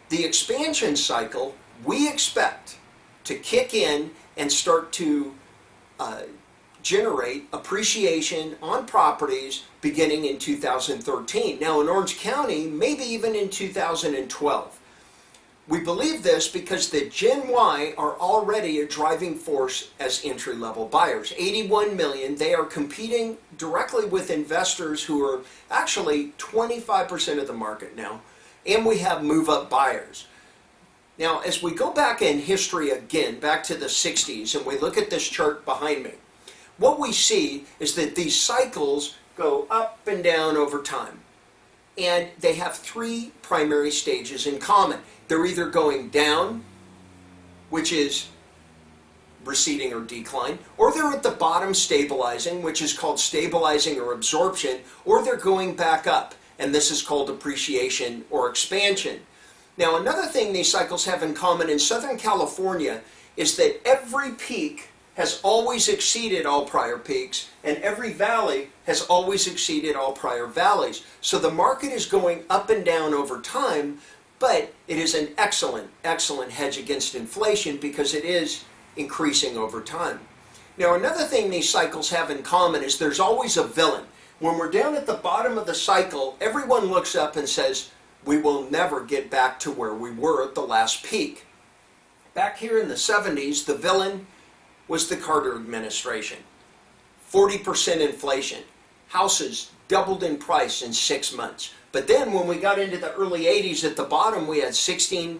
The expansion cycle we expect to kick in and start to generate appreciation on properties beginning in 2013. Now in Orange County, maybe even in 2012. We believe this because the Gen Y are already a driving force as entry-level buyers. 81 million, they are competing directly with investors who are actually 25% of the market now, and we have move-up buyers. Now, as we go back in history again, back to the 60s, and we look at this chart behind me, what we see is that these cycles go up and down over time. And they have three primary stages in common. They're either going down, which is receding or decline, or they're at the bottom stabilizing, which is called stabilizing or absorption, or they're going back up, and this is called appreciation or expansion. Now, another thing these cycles have in common in Southern California is that every peak has always exceeded all prior peaks, and every valley has always exceeded all prior valleys. So the market is going up and down over time, but it is an excellent, excellent hedge against inflation because it is increasing over time. Now, another thing these cycles have in common is there's always a villain. When we're down at the bottom of the cycle, everyone looks up and says, we will never get back to where we were at the last peak. Back here in the 70s, the villain was the Carter administration. 40% inflation. Houses doubled in price in 6 months. But then when we got into the early 80s, at the bottom we had 16%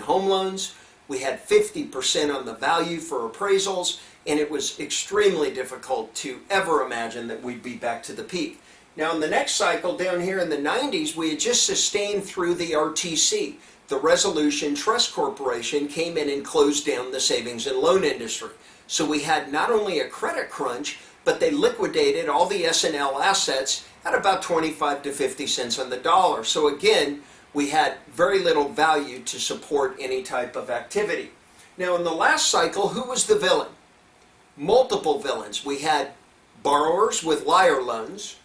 home loans, we had 50% on the value for appraisals, and it was extremely difficult to ever imagine that we'd be back to the peak. Now in the next cycle, down here in the 90s, we had just sustained through the RTC. The Resolution Trust Corporation came in and closed down the savings and loan industry. So we had not only a credit crunch, but they liquidated all the S&L assets at about 25 to 50 cents on the dollar. So again, we had very little value to support any type of activity. Now in the last cycle, who was the villain? Multiple villains. We had borrowers with liar loans.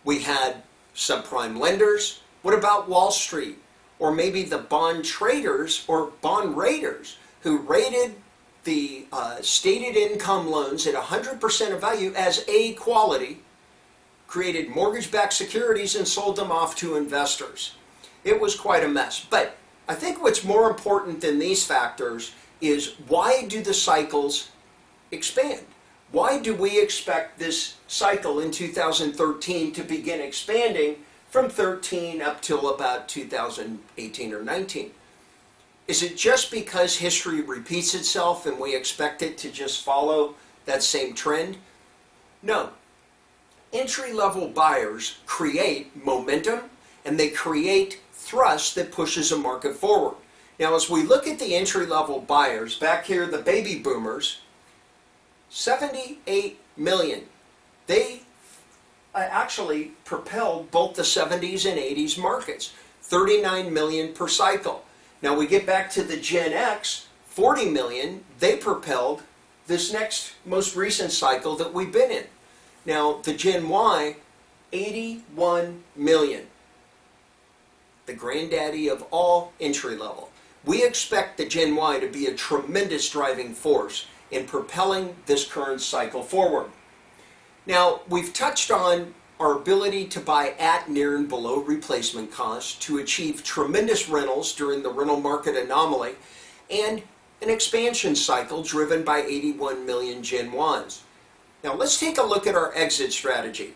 We had subprime lenders. What about Wall Street? Or maybe the bond traders or bond raiders who rated the stated income loans at 100% of value as A quality, created mortgage-backed securities and sold them off to investors. It was quite a mess. But I think what's more important than these factors is why do the cycles expand? Why do we expect this cycle in 2013 to begin expanding from 13 up till about 2018 or 19? Is it just because history repeats itself and we expect it to just follow that same trend? No. Entry-level buyers create momentum and they create thrust that pushes a market forward. Now as we look at the entry-level buyers, back here the baby boomers, 78 million. They actually propelled both the 70s and 80s markets, 39 million per cycle. Now we get back to the Gen X, 40 million, they propelled this next most recent cycle that we've been in. Now the Gen Y, 81 million, the granddaddy of all entry level. We expect the Gen Y to be a tremendous driving force in propelling this current cycle forward. Now we've touched on our ability to buy at, near, and below replacement cost to achieve tremendous rentals during the rental market anomaly and an expansion cycle driven by 81 million Gen Ys. Now let's take a look at our exit strategy.